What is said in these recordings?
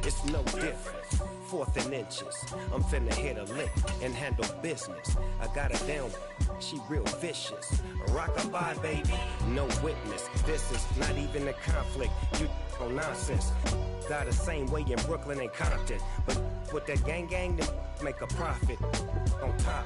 it's no different. 4th and inches, I'm finna hit a lick and handle business. I got her down, she real vicious. Rock-a-bye, baby, no witness. This is not even a conflict, you on nonsense. Got the same way in Brooklyn and Compton, but with that gang, then make a profit. On top,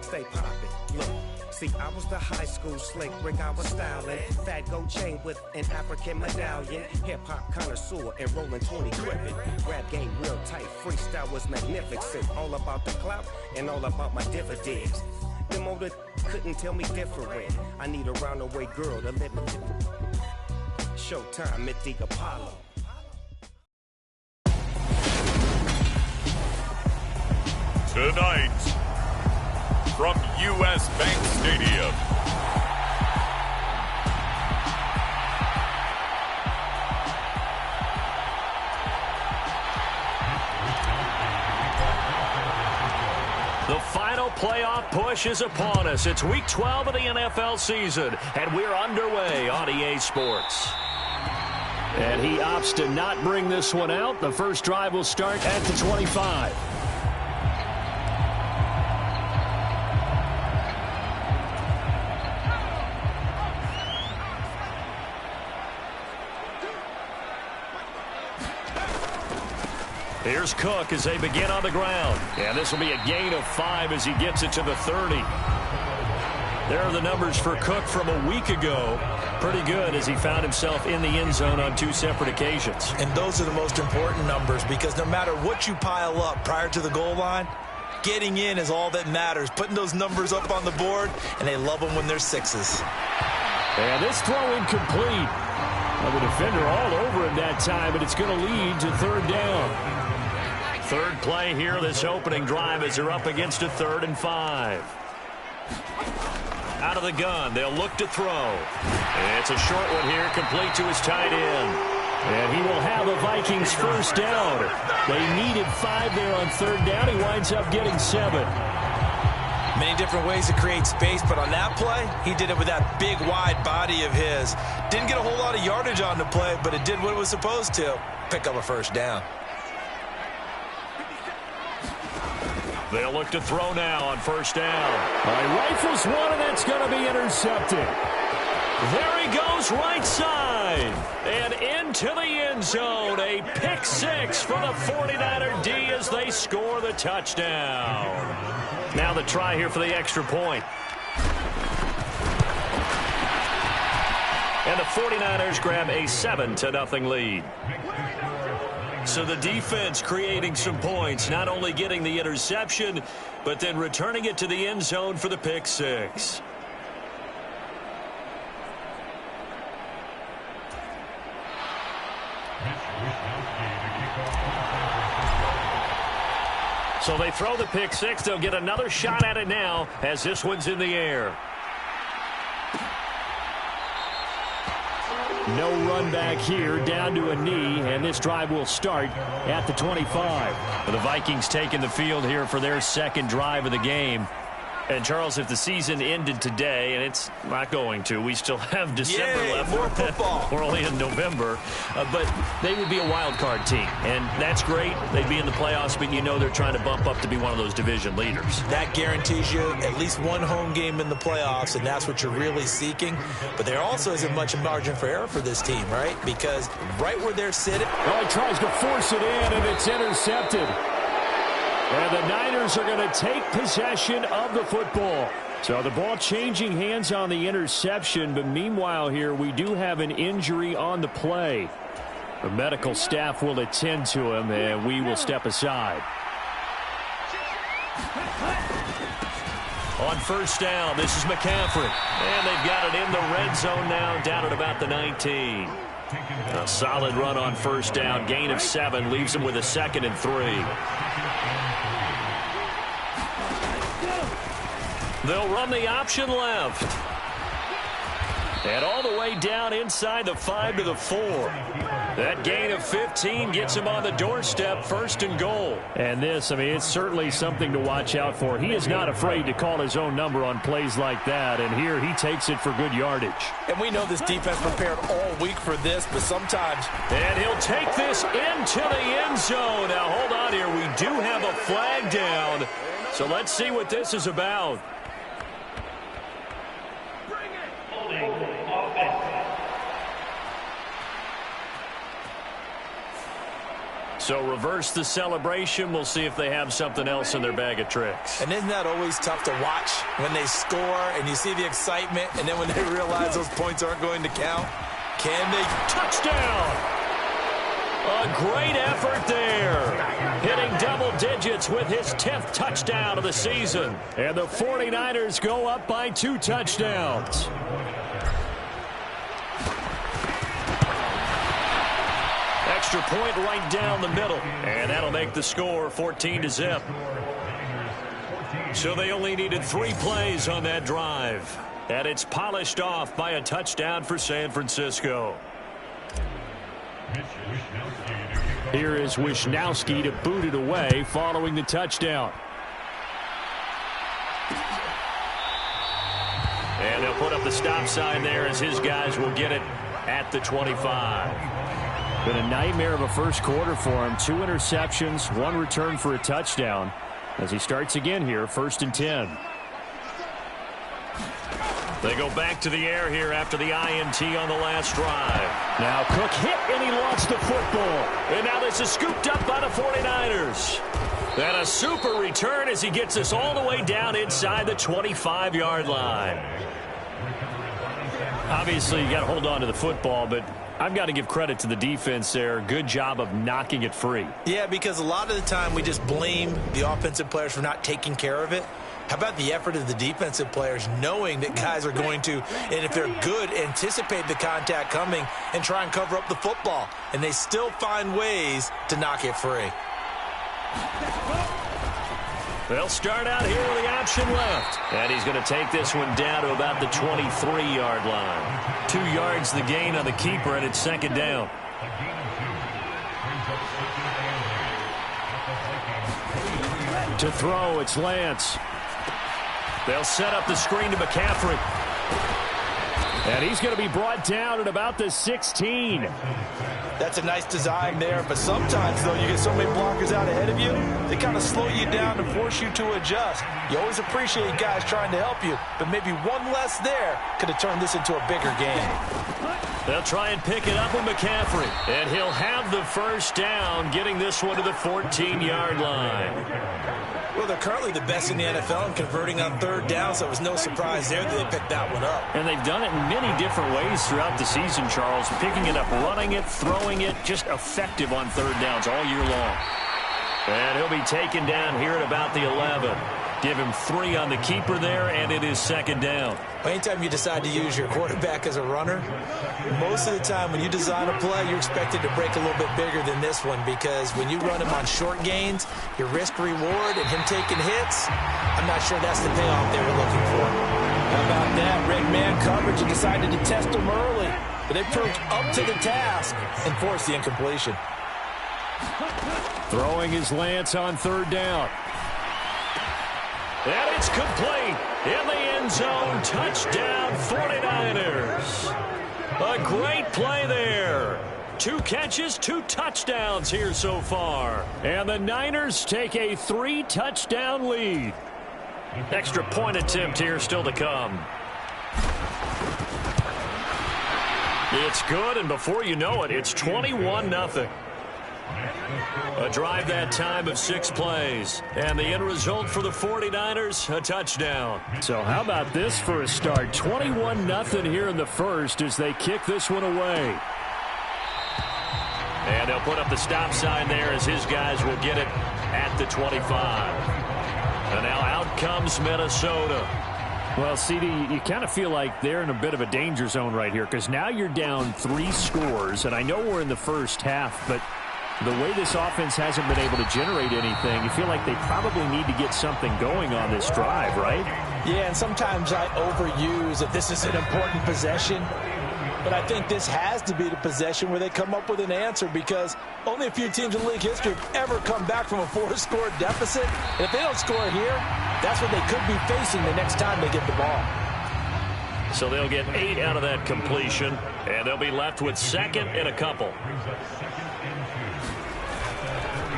stay poppin', look. See, I was the high school slick Rick, I was styling. Fat gold chain with an African medallion. Hip-hop connoisseur and rolling 20 crippin'. Rap game real tight, freestyle was magnificent. All about the clout and all about my dividends. Them older couldn't tell me different. I need a roundaway girl to live with. Showtime at the Apollo. Tonight, from U.S. Bank Stadium, the final playoff push is upon us. It's week 12 of the NFL season, and we're underway on EA Sports. And he opts to not bring this one out. The first drive will start at the 25. Here's Cook as they begin on the ground. And this will be a gain of 5 as he gets it to the 30. There are the numbers for Cook from a week ago. Pretty good as he found himself in the end zone on 2 separate occasions. And those are the most important numbers because no matter what you pile up prior to the goal line, getting in is all that matters. Putting those numbers up on the board, and they love them when they're 6s. And this throw incomplete. Well, the defender all over him that time, but it's going to lead to 3rd down. Third play here, this opening drive as they're up against a 3rd and 5. Out of the gun, they'll look to throw. It's a short one here, complete to his tight end. And he will have the Vikings first down. They needed 5 there on 3rd down. He winds up getting 7. Many different ways to create space, but on that play, he did it with that big, wide body of his. Didn't get a whole lot of yardage on the play, but it did what it was supposed to. Pick up a first down. They'll look to throw now on first down. He rifles one, and that's going to be intercepted. There he goes right side. And into the end zone. A pick 6 for the 49er D as they score the touchdown. Now the try here for the extra point. And the 49ers grab a 7-0 lead. So the defense creating some points, not only getting the interception, but then returning it to the end zone for the pick 6. So they throw the pick 6. They'll get another shot at it now as this one's in the air. No run back here, down to a knee, and this drive will start at the 25. The Vikings taking the field here for their second drive of the game. And, Charles, if the season ended today, and it's not going to, we still have December left. More football. We're only in November. But they would be a wild card team, and that's great. They'd be in the playoffs, but you know they're trying to bump up to be one of those division leaders. That guarantees you at least one home game in the playoffs, and that's what you're really seeking. But there also isn't much margin for error for this team, right? Because right where they're sitting. Oh, he tries to force it in, and it's intercepted. And the Niners are going to take possession of the football. So the ball changing hands on the interception, but meanwhile here we do have an injury on the play. The medical staff will attend to him, and we will step aside. On first down, this is McCaffrey. And they've got it in the red zone now, down at about the 19. A solid run on first down, gain of 7, leaves them with a 2nd and 3. They'll run the option left. And all the way down inside the 5 to the 4. That gain of 15 gets him on the doorstep, 1st and goal. And this, I mean, it's certainly something to watch out for. He is not afraid to call his own number on plays like that. And here he takes it for good yardage. And we know this defense prepared all week for this, but sometimes. And he'll take this into the end end zone. Now, hold on here. We do have a flag down. So let's see what this is about. So reverse the celebration. We'll see if they have something else in their bag of tricks. And isn't that always tough to watch when they score and you see the excitement, and then when they realize those points aren't going to count? Can they? Touchdown! A great effort there. Hitting double digits with his 10th touchdown of the season. And the 49ers go up by 2 touchdowns. Extra point right down the middle. And that'll make the score 14-0. So they only needed 3 plays on that drive. And it's polished off by a touchdown for San Francisco. Here is Wishnowsky to boot it away following the touchdown. And they'll put up the stop sign there as his guys will get it at the 25. Been a nightmare of a first quarter for him. 2 interceptions, 1 return for a touchdown. As he starts again here, 1st and 10. They go back to the air here after the INT on the last drive. Now Cook hit and he lost the football. And now this is scooped up by the 49ers. And a super return as he gets this all the way down inside the 25-yard line. Obviously, you got to hold on to the football, but I've got to give credit to the defense there. Good job of knocking it free. Yeah, because a lot of the time we just blame the offensive players for not taking care of it. How about the effort of the defensive players knowing that guys are going to, and if they're good, anticipate the contact coming and try and cover up the football. And they still find ways to knock it free. They'll start out here with the option left. And he's going to take this one down to about the 23-yard line. 2 yards the gain on the keeper, and it's 2nd down. To throw, it's Lance. They'll set up the screen to McCaffrey. And he's going to be brought down at about the 16. That's a nice design there, but sometimes, though, you get so many blockers out ahead of you, they kind of slow you down and force you to adjust. You always appreciate guys trying to help you, but maybe one less there could have turned this into a bigger game. They'll try and pick it up with McCaffrey, and he'll have the 1st down, getting this one to the 14-yard line. Well, they're currently the best in the NFL in converting on 3rd down, so it was no surprise there that they picked that one up. And they've done it in many different ways throughout the season, Charles. Picking it up, running it, throwing it, just effective on 3rd downs all year long. And he'll be taken down here at about the 11. Give him 3 on the keeper there, and it is 2nd down. Anytime you decide to use your quarterback as a runner, most of the time when you design a play, you're expected to break a little bit bigger than this one, because when you run him on short gains, your risk-reward and him taking hits, I'm not sure that's the payoff they were looking for. How about that? Red man coverage and decided to test him early, but they proved up to the task and forced the incompletion. Throwing is Lance on 3rd down. And it's complete in the end zone. Touchdown, 49ers. A great play there. 2 catches, 2 touchdowns here so far. And the Niners take a 3-touchdown lead. Extra point attempt here still to come. It's good, and before you know it, it's 21-0. A drive that time of 6 plays. And the end result for the 49ers, a touchdown. So how about this for a start? 21-0 here in the first as they kick this one away. And they'll put up the stop sign there as his guys will get it at the 25. And now out comes Minnesota. Well, CD, you kind of feel like they're in a bit of a danger zone right here, because now you're down 3 scores. And I know we're in the first half, but the way this offense hasn't been able to generate anything, you feel like they probably need to get something going on this drive, right? Yeah, and sometimes I overuse that this is an important possession. But I think this has to be the possession where they come up with an answer, because only a few teams in league history have ever come back from a 4-score deficit. And if they don't score here, that's what they could be facing the next time they get the ball. So they'll get 8 out of that completion, and they'll be left with 2nd and a couple.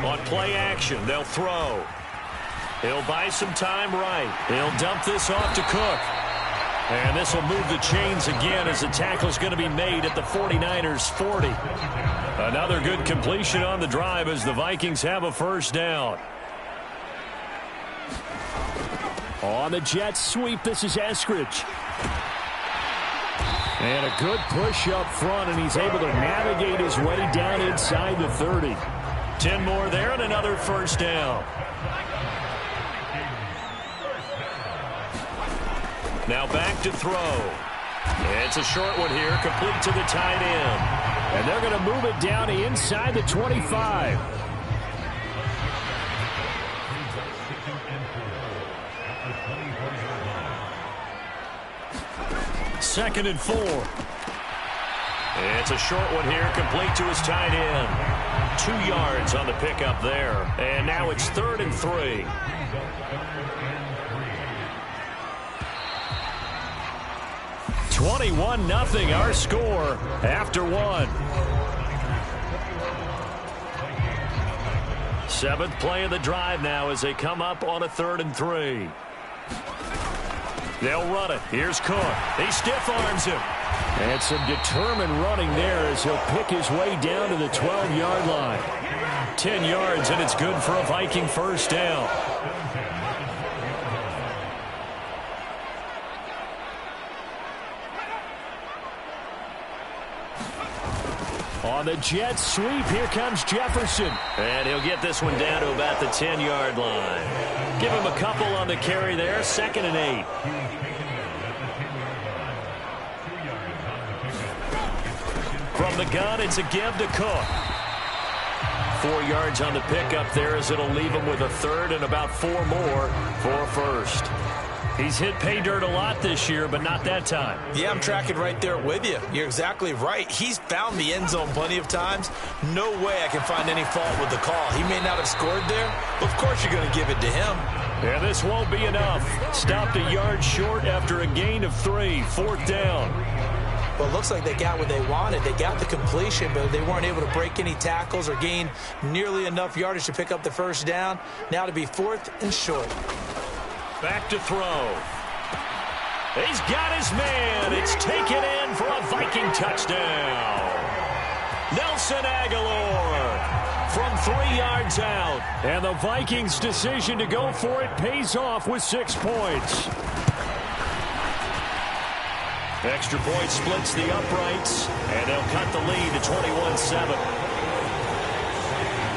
On play action, they'll throw. He'll buy some time right. He'll dump this off to Cook. And this will move the chains again as the tackle is going to be made at the 49ers 40. Another good completion on the drive as the Vikings have a first down. On the Jets sweep, this is Eskridge. And a good push up front, and he's able to navigate his way down inside the 30. 10 more there and another first down. Now back to throw. It's a short one here, complete to the tight end. And they're going to move it down inside the 25. Second and 4. It's a short one here, complete to his tight end. 2 yards on the pickup there. And now it's 3rd and 3. (21-0) our score after 1. 7th play of the drive now as they come up on a 3rd and 3. They'll run it. Here's Cook. He stiff arms him. And some determined running there as he'll pick his way down to the 12-yard line. 10 yards, and it's good for a Viking first down. On the Jets sweep, here comes Jefferson. And he'll get this one down to about the 10-yard line. Give him a couple on the carry there, 2nd and 8. From the gun, it's a give to Cook. 4 yards on the pickup there as it'll leave him with a 3rd and about 4 more for a first. He's hit pay dirt a lot this year, but not that time. Yeah, I'm tracking right there with you. You're exactly right. He's found the end zone plenty of times. No way I can find any fault with the call. He may not have scored there, but of course you're going to give it to him. Yeah, this won't be enough. Stopped a yard short after a gain of 3. 4th down. Well, it looks like they got what they wanted. They got the completion, but they weren't able to break any tackles or gain nearly enough yardage to pick up the first down. Now to be 4th and short. Back to throw. He's got his man. It's taken in for a Viking touchdown. Nelson Aguilar from 3 yards out. And the Vikings' decision to go for it pays off with 6 points. Extra point splits the uprights, and they'll cut the lead to 21-7.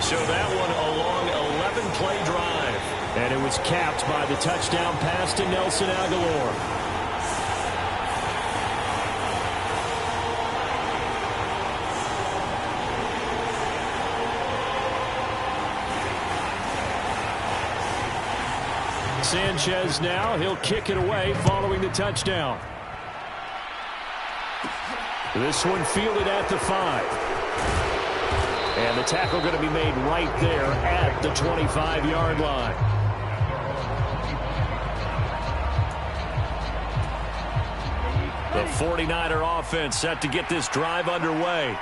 So that one a long 11-play drive. And it was capped by the touchdown pass to Nelson Aguilar. Sanchez now, he'll kick it away following the touchdown. This one fielded at the 5. And the tackle going to be made right there at the 25-yard line. The 49er offense set to get this drive underway.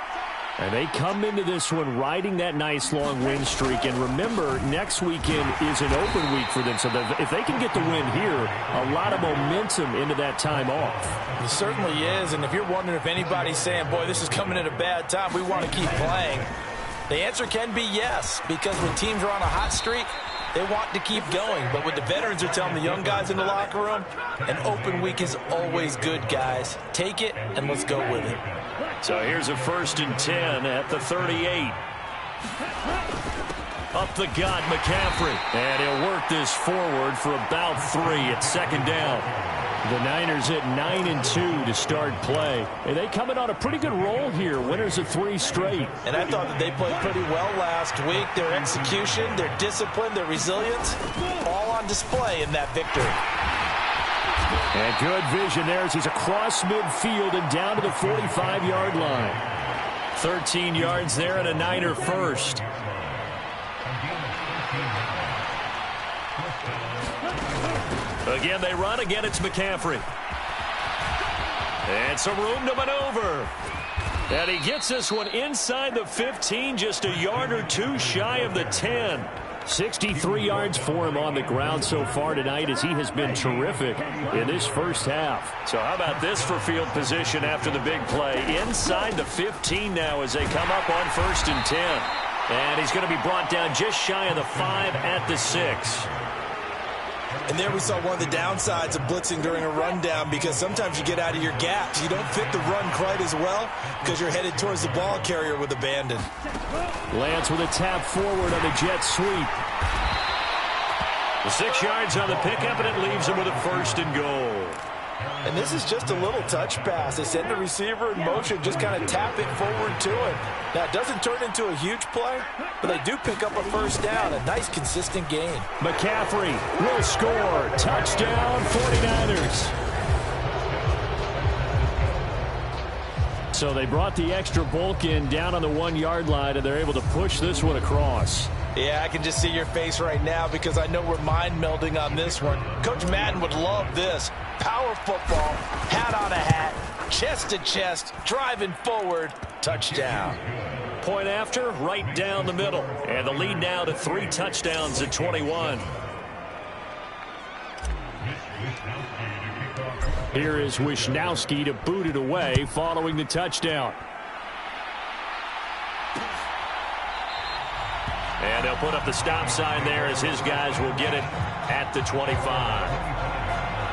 And they come into this one riding that nice long win streak. And remember, next weekend is an open week for them. So if they can get the win here, a lot of momentum into that time off. It certainly is. And if you're wondering if anybody's saying, boy, this is coming at a bad time, we want to keep playing, the answer can be yes. Because when teams are on a hot streak, they want to keep going. But what the veterans are telling the young guys in the locker room, an open week is always good, guys. Take it, and let's go with it. So here's a 1st and 10 at the 38. Up the gut, McCaffrey. And he'll work this forward for about 3 at 2nd down. The Niners at 9-2 to start play. And they come in on a pretty good roll here. Winners of 3 straight. And I thought that they played pretty well last week. Their execution, their discipline, their resilience, all on display in that victory. And good vision there as he's across midfield and down to the 45-yard line. 13 yards there and a Niner first. Again, they run. Again, it's McCaffrey. And some room to maneuver. And he gets this one inside the 15, just a yard or two shy of the 10. 63 yards for him on the ground so far tonight, as he has been terrific in this first half. So how about this for field position after the big play? Inside the 15 now as they come up on 1st and 10. And he's going to be brought down just shy of the 5 at the 6. And there we saw one of the downsides of blitzing during a rundown, because sometimes you get out of your gaps. You don't fit the run quite as well because you're headed towards the ball carrier with abandon. Lance with a tap forward on the jet sweep. The 6 yards on the pickup, and it leaves him with a 1st and goal. And this is just a little touch pass. They send the receiver in motion, just kind of tap it forward to him. Now, it doesn't turn into a huge play, but they do pick up a 1st down. A nice, consistent gain. McCaffrey will score. Touchdown, 49ers. So they brought the extra bulk in down on the 1-yard line, and they're able to push this one across. Yeah, I can just see your face right now because I know we're mind melding on this one. Coach Madden would love this. Power football, hat on a hat, chest to chest, driving forward, touchdown. Point after, right down the middle. And the lead now to 3 touchdowns at 21. Here is Wisnowski to boot it away following the touchdown. And they'll put up the stop sign there as his guys will get it at the 25.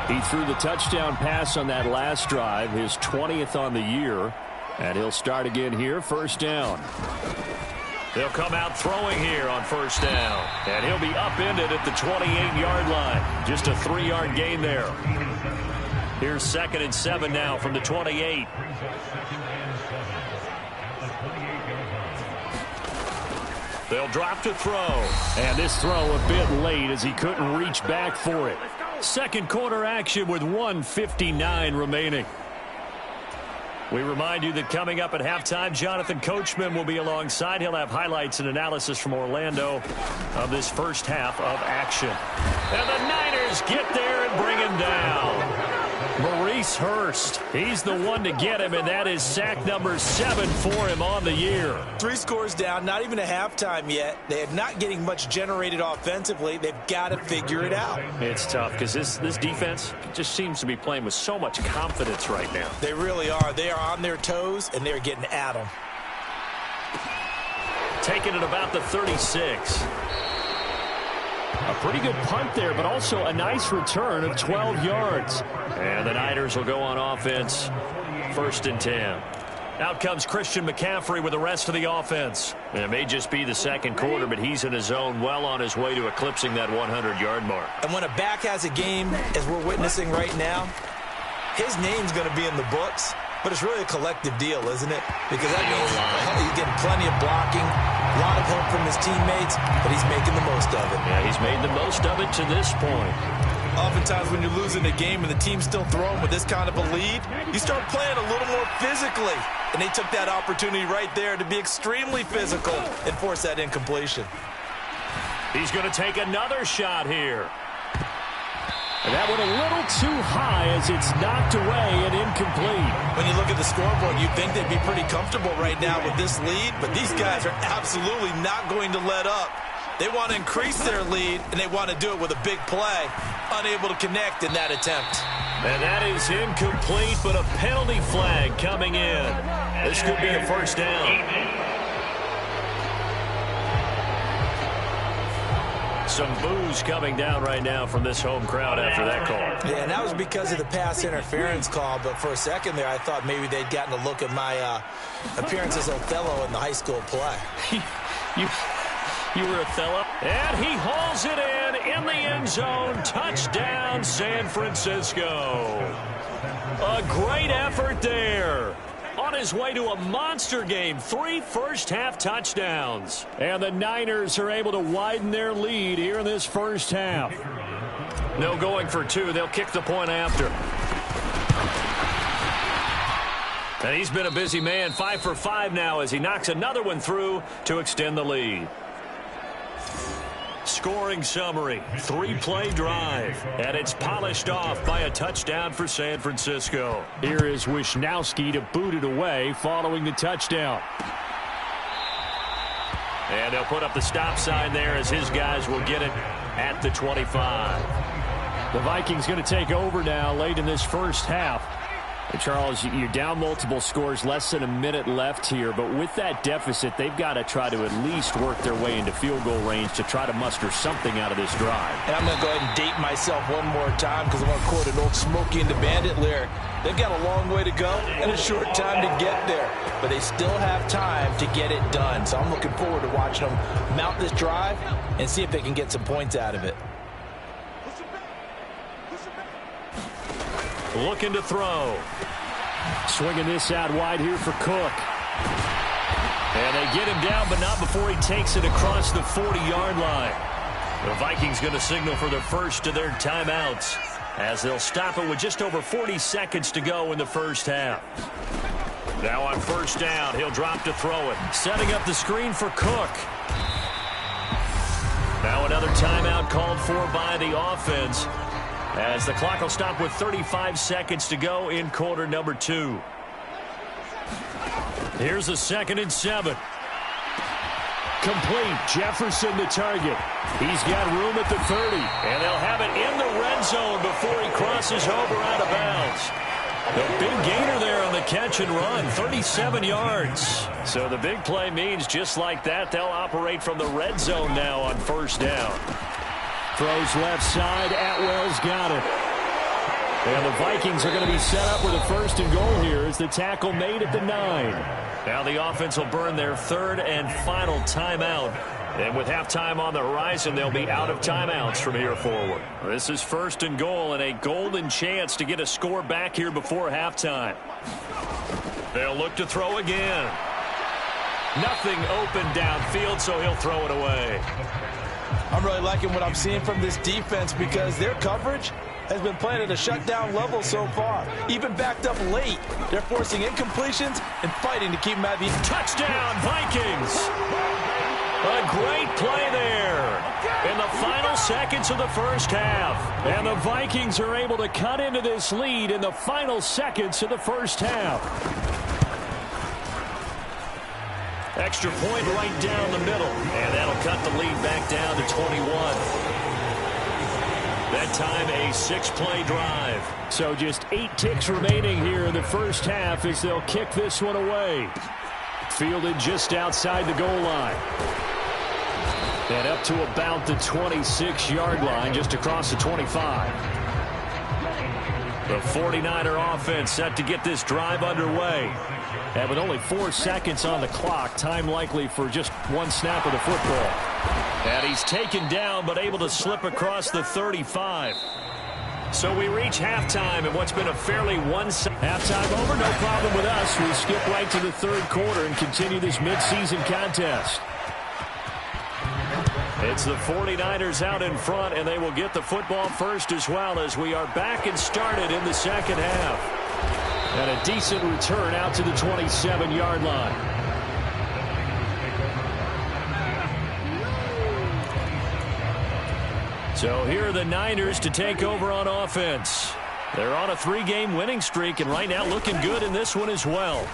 He threw the touchdown pass on that last drive, his 20th on the year. And he'll start again here, 1st down. They'll come out throwing here on 1st down. And he'll be upended at the 28-yard line. Just a 3-yard gain there. Here's 2nd and 7 now from the 28. They'll drop to throw. And this throw a bit late as he couldn't reach back for it. Second quarter action with 1:59 remaining. We remind you that coming up at halftime, Jonathan Coachman will be alongside. He'll have highlights and analysis from Orlando of this first half of action. And the Niners get there and bring him down. Maurice Hurst, he's the one to get him, and that is sack number 7 for him on the year. 3 scores down, not even a halftime yet. They are not getting much generated offensively. They've got to figure it out. It's tough because this defense just seems to be playing with so much confidence right now. They really are. They are on their toes, and they're getting at them. Taking it about the 36. A pretty good punt there, but also a nice return of 12 yards. And the Niners will go on offense, 1st and 10. Out comes Christian McCaffrey with the rest of the offense. And it may just be the second quarter, but he's in his zone, well on his way to eclipsing that 100-yard mark. And when a back has a game, as we're witnessing right now, his name's going to be in the books. But it's really a collective deal, isn't it? Because that means he's getting plenty of blocking, a lot of help from his teammates, but he's making the most of it. Yeah, he's made the most of it to this point. Oftentimes when you're losing a game and the team's still throwing with this kind of a lead, you start playing a little more physically. And they took that opportunity right there to be extremely physical and force that incompletion. He's going to take another shot here. And that went a little too high as it's knocked away and incomplete. When you look at the scoreboard, you'd think they'd be pretty comfortable right now with this lead, but these guys are absolutely not going to let up. They want to increase their lead, and they want to do it with a big play. Unable to connect in that attempt. And that is incomplete, but a penalty flag coming in. This could be a 1st down. Some boos coming down right now from this home crowd after that call. Yeah, and that was because of the pass interference call, but for a second there I thought maybe they'd gotten a look at my appearance as Othello in the high school play. You were Othello? And he hauls it in the end zone. Touchdown, San Francisco. A great effort there. On his way to a monster game, 3 first-half touchdowns. And the Niners are able to widen their lead here in this first half. No going for 2. They'll kick the point after. And he's been a busy man, 5 for 5 now as he knocks another one through to extend the lead. scoring summary. 3-play drive, and it's polished off by a touchdown for San Francisco. Here is Wisnowski to boot it away following the touchdown. And they'll put up the stop sign there as his guys will get it at the 25. The Vikings going to take over now late in this first half. And Charles, you're down multiple scores, less than a minute left here. But with that deficit, they've got to try to at least work their way into field goal range to try to muster something out of this drive. And I'm going to go ahead and date myself one more time because I'm going to quote an old Smokey and the Bandit lyric. They've got a long way to go and a short time to get there. But they still have time to get it done. So I'm looking forward to watching them mount this drive and see if they can get some points out of it. Looking to throw. Swinging this out wide here for Cook. And they get him down, but not before he takes it across the 40-yard line. The Vikings going to signal for the first of their timeouts as they'll stop it with just over 40 seconds to go in the first half. Now on first down, he'll drop to throw it. Setting up the screen for Cook. Now another timeout called for by the offense, as the clock will stop with 35 seconds to go in quarter number 2. Here's a 2nd and 7. Complete. Jefferson the target. He's got room at the 30. And they'll have it in the red zone before he crosses over out of bounds. The big gainer there on the catch and run, 37 yards. So the big play means just like that, they'll operate from the red zone now on first down. Throws left side. Atwell's got it. And the Vikings are going to be set up with a 1st and goal here as the tackle made at the 9. Now the offense will burn their 3rd and final timeout. And with halftime on the horizon, they'll be out of timeouts from here forward. This is 1st and goal and a golden chance to get a score back here before halftime. They'll look to throw again. Nothing open downfield, so he'll throw it away. I'm really liking what I'm seeing from this defense because their coverage has been playing at a shutdown level so far. Even backed up late, they're forcing incompletions and fighting to keep them at the touchdown, Vikings. A great play there in the final seconds of the first half. And the Vikings are able to cut into this lead in the final seconds of the first half. Extra point right down the middle, and that'll cut the lead back down to 21. That time a 6-play drive. So just 8 ticks remaining here in the first half as they'll kick this one away. Fielded just outside the goal line. And up to about the 26-yard line, just across the 25. The 49er offense set to get this drive underway. And with only 4 seconds on the clock, time likely for just 1 snap of the football. And he's taken down, but able to slip across the 35. So we reach halftime in what's been a fairly one-sided. Halftime over, no problem with us. We skip right to the 3rd quarter and continue this midseason contest. It's the 49ers out in front, and they will get the football first as well as we are back and started in the second half. And a decent return out to the 27-yard line. So here are the Niners to take over on offense. They're on a 3-game winning streak, and right now looking good in this one as well.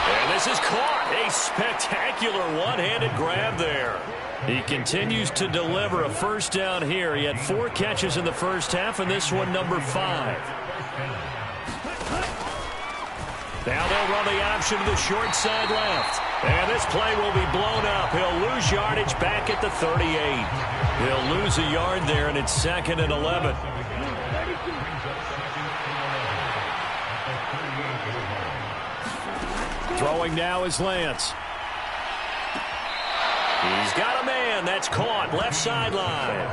And this is caught. A spectacular one-handed grab there. He continues to deliver a first down here. He had 4 catches in the first half, and this one number 5. Now they'll run the option to the short side left. And this play will be blown up. He'll lose yardage back at the 38. He'll lose a yard there, and it's 2nd and 11. Throwing now is Lance. He's got a man. That's caught. Left sideline.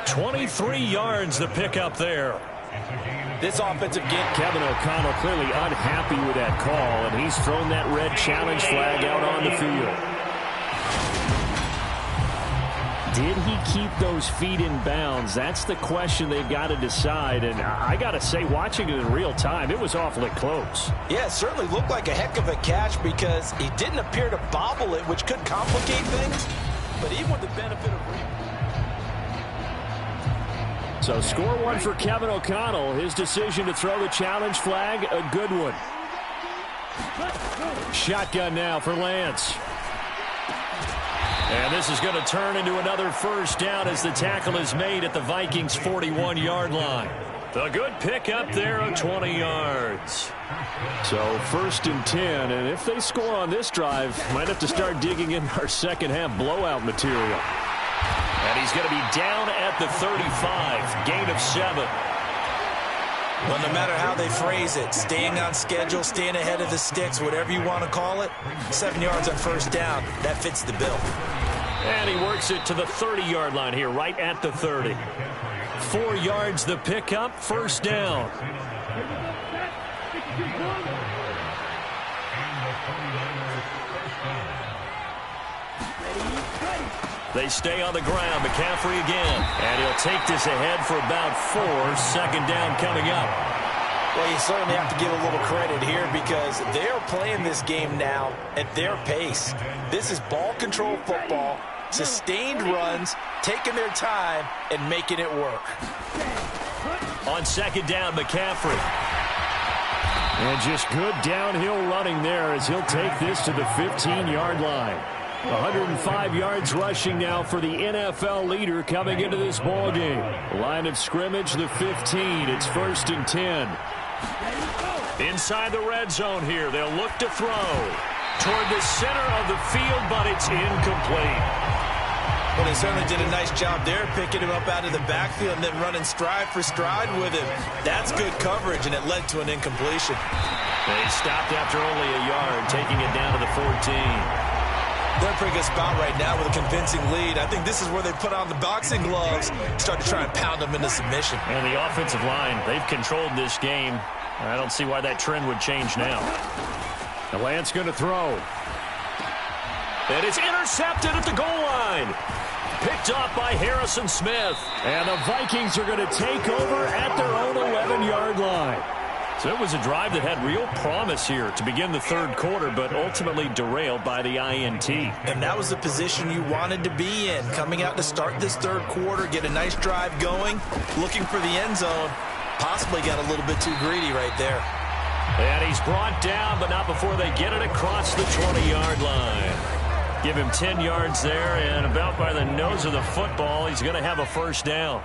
23 yards the pickup there. This offensive game. Kevin O'Connell clearly unhappy with that call, and he's thrown that red challenge flag out on the field. Did he keep those feet in bounds? That's the question they've got to decide. And I got to say, watching it in real time, it was awfully close. Yeah, it certainly looked like a heck of a catch because he didn't appear to bobble it, which could complicate things. But even with the benefit of So score one for Kevin O'Connell. His decision to throw the challenge flag, a good one. Shotgun now for Lance. And this is going to turn into another first down as the tackle is made at the Vikings' 41-yard line. The good pick up there of 20 yards. So 1st and 10, and if they score on this drive, might have to start digging in our second half blowout material. And he's going to be down at the 35, gain of 7. Well, no matter how they phrase it, staying on schedule, staying ahead of the sticks, whatever you want to call it, 7 yards on first down, that fits the bill. And he works it to the 30-yard line here, right at the 30. 4 yards the pickup, first down. They stay on the ground. McCaffrey again. And he'll take this ahead for about 4. Second down coming up. Well, you certainly have to give a little credit here because they're playing this game now at their pace. This is ball control football, sustained runs, taking their time, and making it work. On second down, McCaffrey. And just good downhill running there as he'll take this to the 15-yard line. 105 yards rushing now for the NFL leader coming into this ballgame. Line of scrimmage, the 15. It's 1st and 10. Inside the red zone here. They'll look to throw toward the center of the field, but it's incomplete. Well, they certainly did a nice job there, picking him up out of the backfield and then running stride for stride with him. That's good coverage, and it led to an incompletion. They stopped after only a yard, taking it down to the 14. They're in a pretty good spot right now with a convincing lead. I think this is where they put on the boxing gloves, start to try and pound them into submission. And the offensive line, they've controlled this game. I don't see why that trend would change now. The Lance going to throw. And it's intercepted at the goal line. Picked off by Harrison Smith. And the Vikings are going to take over at their own 11-yard line. So it was a drive that had real promise here to begin the third quarter, but ultimately derailed by the INT. And that was the position you wanted to be in, coming out to start this third quarter, get a nice drive going, looking for the end zone. Possibly got a little bit too greedy right there. And he's brought down, but not before they get it across the 20-yard line. Give him 10 yards there, and about by the nose of the football, he's going to have a first down.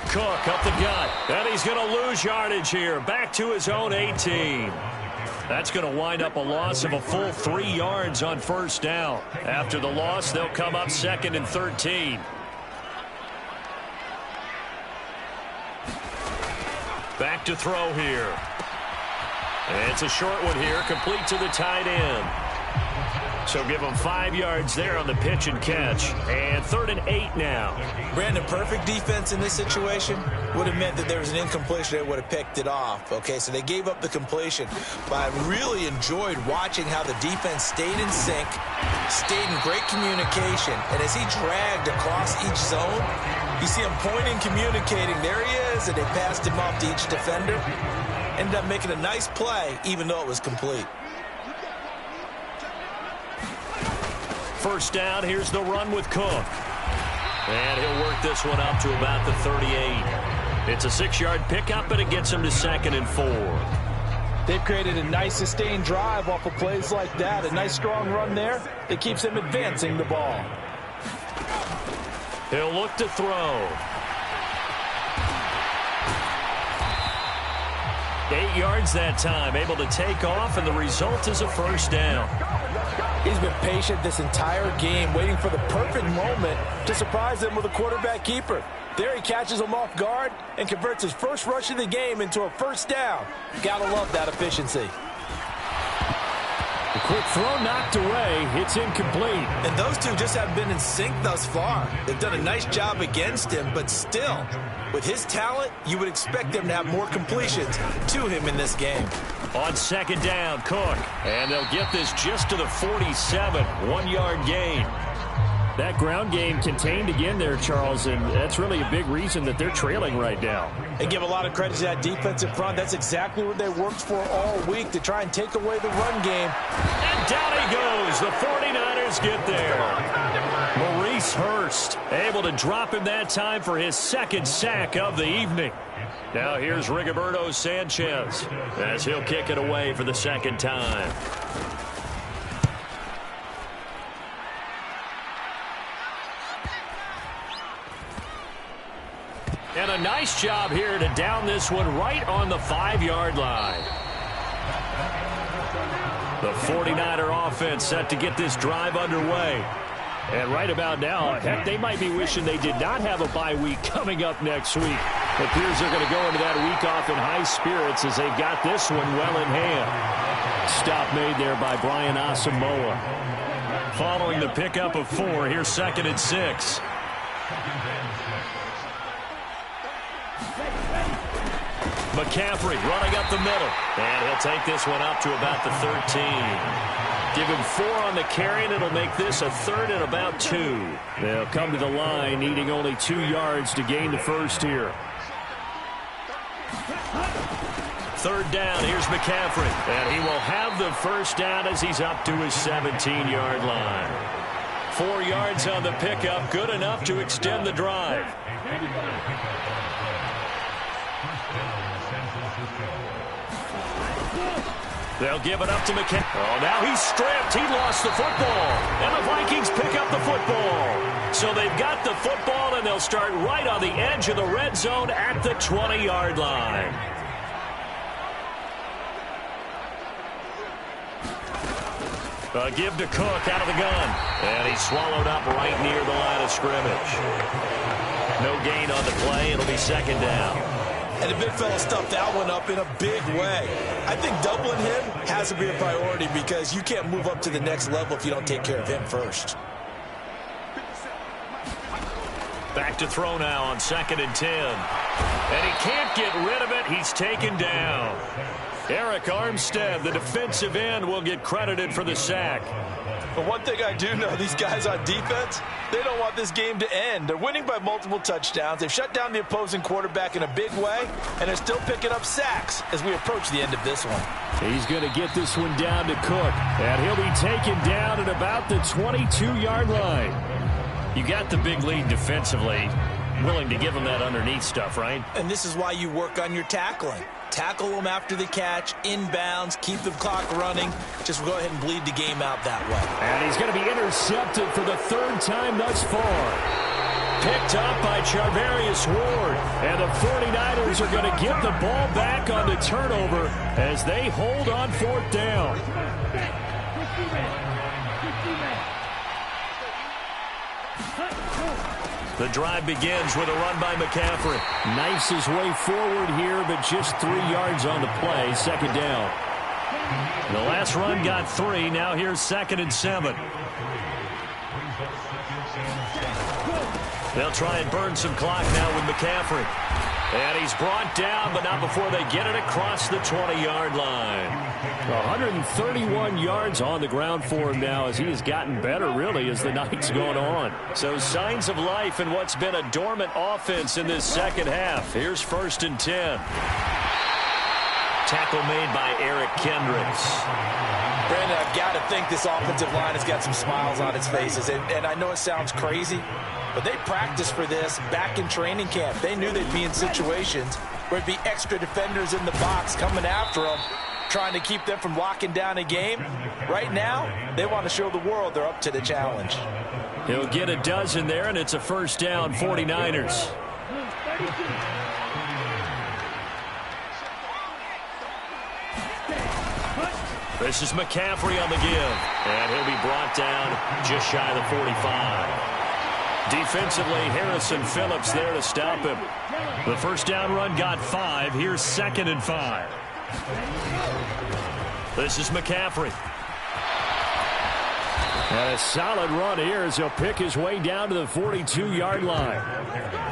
Cook up the gut, and he's going to lose yardage here. Back to his own 18. That's going to wind up a loss of a full 3 yards on first down. After the loss, they'll come up 2nd and 13. Back to throw here. And it's a short one here, complete to the tight end. So give them 5 yards there on the pitch and catch. And 3rd and 8 now. Brandon, perfect defense in this situation would have meant that there was an incompletion that would have picked it off. Okay, so they gave up the completion. But I really enjoyed watching how the defense stayed in sync, stayed in great communication. And as he dragged across each zone, you see him pointing, communicating. There he is, and they passed him off to each defender. Ended up making a nice play, even though it was complete. First down, here's the run with Cook. And he'll work this one up to about the 38. It's a 6-yard pickup, and it gets him to 2nd and 4. They've created a nice sustained drive off of plays like that. A nice strong run there that keeps them advancing the ball. He'll look to throw. 8 yards that time, able to take off, and the result is a first down. He's been patient this entire game, waiting for the perfect moment to surprise them with a quarterback keeper. There he catches him off guard and converts his first rush of the game into a first down. Gotta love that efficiency. The quick throw knocked away. It's incomplete. And those two just haven't been in sync thus far. They've done a nice job against him, but still, with his talent, you would expect them to have more completions to him in this game. On second down, Cook. And they'll get this just to the 47. 1-yard gain. That ground game contained again there, Charles, and that's really a big reason that they're trailing right now. They give a lot of credit to that defensive front. That's exactly what they worked for all week, to try and take away the run game. And down he goes. The 49ers get there. Maurice Hurst Able to drop him that time for his second sack of the evening. Now here's Rigoberto Sanchez as he'll kick it away for the second time. And a nice job here to down this one right on the 5-yard line. The 49er offense set to get this drive underway. And right about now, heck, they might be wishing they did not have a bye week coming up next week. It appears they're going to go into that week off in high spirits as they've got this one well in hand. Stop made there by Brian Asamoah. Following the pickup of 4, here's 2nd and 6. McCaffrey running up the middle. And he'll take this one up to about the 13. Give him 4 on the carry, and it'll make this a 3rd and about 2. They'll come to the line, needing only 2 yards to gain the first here. 3rd down, here's McCaffrey. And he will have the first down as he's up to his 17-yard line. 4 yards on the pickup, good enough to extend the drive. They'll give it up to McCaffrey. Oh, now he's stripped. He lost the football. And the Vikings pick up the football. So they've got the football, and they'll start right on the edge of the red zone at the 20-yard line. A give to Cook out of the gun. And he's swallowed up right near the line of scrimmage. No gain on the play. It'll be 2nd down. And the big fella stuffed that one up in a big way. I think doubling him has to be a priority because you can't move up to the next level if you don't take care of him first. Back to throw now on 2nd and 10. And he can't get rid of it. He's taken down. Eric Armstead, the defensive end, will get credited for the sack. But one thing I do know, these guys on defense, they don't want this game to end. They're winning by multiple touchdowns. They've shut down the opposing quarterback in a big way, and they're still picking up sacks as we approach the end of this one. He's going to get this one down to Cook, and he'll be taken down at about the 22-yard line. You got the big lead defensively. Willing to give him that underneath stuff, right? And this is why you work on your tackling. Tackle them after the catch, inbounds, keep the clock running. Just go ahead and bleed the game out that way. And he's going to be intercepted for the 3rd time thus far. Picked up by Charvarius Ward. And the 49ers are going to get the ball back on the turnover as they hold on 4th down. The drive begins with a run by McCaffrey. Knifes his way forward here, but just 3 yards on the play. 2nd down. The last run got 3. Now here's 2nd and 7. They'll try and burn some clock now with McCaffrey. And he's brought down, but not before they get it across the 20-yard line. 131 yards on the ground for him now as he has gotten better, really, as the night's gone on. So signs of life in what's been a dormant offense in this second half. Here's 1st and 10. Tackle made by Eric Kendricks. Brandon, I've got to think this offensive line has got some smiles on its faces. And I know it sounds crazy, but they practiced for this back in training camp. They knew they'd be in situations where it'd be extra defenders in the box coming after them, trying to keep them from locking down a game. Right now, they want to show the world they're up to the challenge. He'll get a dozen there, and it's a 1st down, 49ers. This is McCaffrey on the give, and he'll be brought down just shy of the 45. Defensively, Harrison Phillips there to stop him. The 1st down run got 5. Here's 2nd and 5. This is McCaffrey. And a solid run here as he'll pick his way down to the 42-yard line.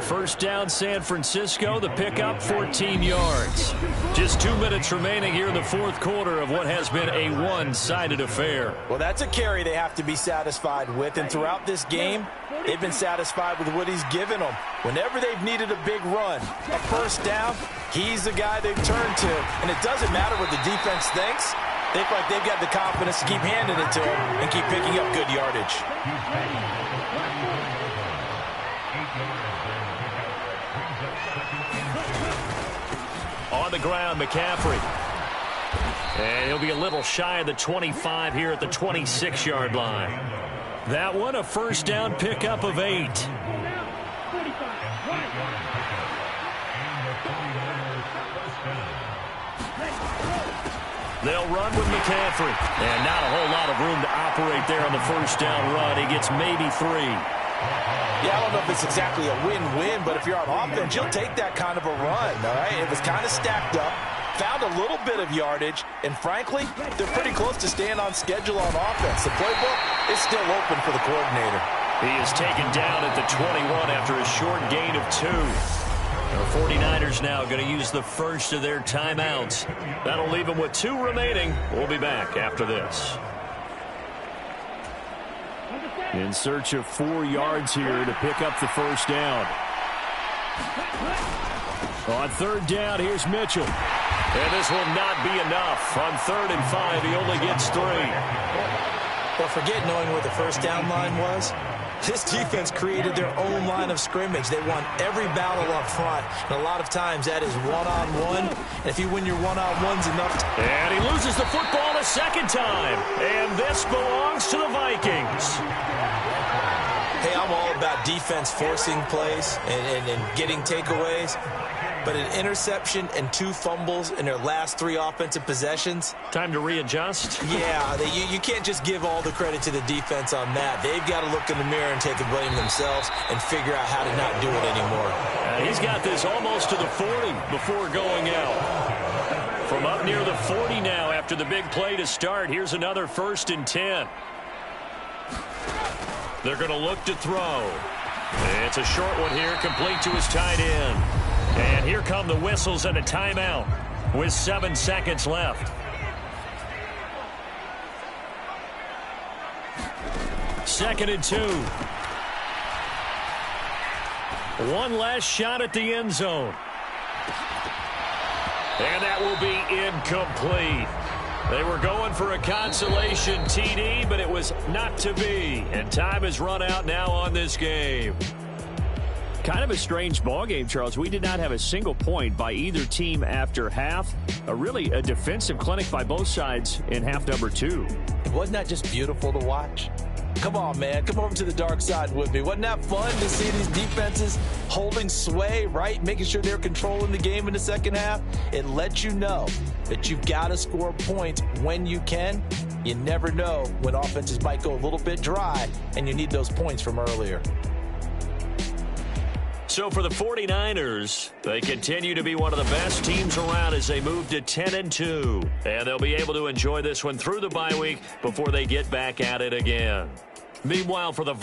1st down, San Francisco. The pickup, 14 yards. Just 2 minutes remaining here in the 4th quarter of what has been a one-sided affair. Well, that's a carry they have to be satisfied with. And throughout this game, they've been satisfied with what he's given them. Whenever they've needed a big run, a 1st down, he's the guy they've turned to. And it doesn't matter what the defense thinks. They feel like they've got the confidence to keep handing it to him and keep picking up good yardage. On the ground, McCaffrey. And he'll be a little shy of the 25 here at the 26-yard line. That one, a first down pickup of 8. They'll run with McCaffrey. And not a whole lot of room to operate there on the first down run. He gets maybe 3. Yeah, I don't know if it's exactly a win-win, but if you're on offense, you'll take that kind of a run, all right? It was kind of stacked up, found a little bit of yardage, and frankly, they're pretty close to staying on schedule on offense. The playbook is still open for the coordinator. He is taken down at the 21 after a short gain of 2. The 49ers now going to use the first of their timeouts. That'll leave them with 2 remaining. We'll be back after this. In search of 4 yards here to pick up the first down. On third down, here's Mitchell. And this will not be enough. On 3rd and 5, he only gets 3. Well, forget knowing where the first down line was. This defense created their own line of scrimmage. They won every battle up front. And a lot of times that is one-on-one. And if you win your one-on-ones enough... And he loses the football a second time. And this belongs to the Vikings. Hey, I'm all about defense forcing plays and getting takeaways. But an interception and 2 fumbles in their last 3 offensive possessions. Time to readjust? Yeah, you can't just give all the credit to the defense on that. They've got to look in the mirror and take the blame themselves and figure out how to not do it anymore. He's got this almost to the 40 before going out. From up near the 40 now after the big play to start. Here's another 1st and 10. They're going to look to throw. It's a short one here, complete to his tight end. And here come the whistles and a timeout with 7 seconds left. Second and 2. One last shot at the end zone. And that will be incomplete. They were going for a consolation TD, but it was not to be. And time has run out now on this game. Kind of a strange ball game, Charles. We did not have a single point by either team after half. Really a defensive clinic by both sides in half number 2. Wasn't that just beautiful to watch? Come on, man. Come over to the dark side with me. Wasn't that fun to see these defenses holding sway, right? Making sure they're controlling the game in the second half. It lets you know that you've got to score points when you can. You never know when offenses might go a little bit dry, and you need those points from earlier. So for the 49ers, they continue to be one of the best teams around as they move to 10-2. And they'll be able to enjoy this one through the bye week before they get back at it again. Meanwhile, for the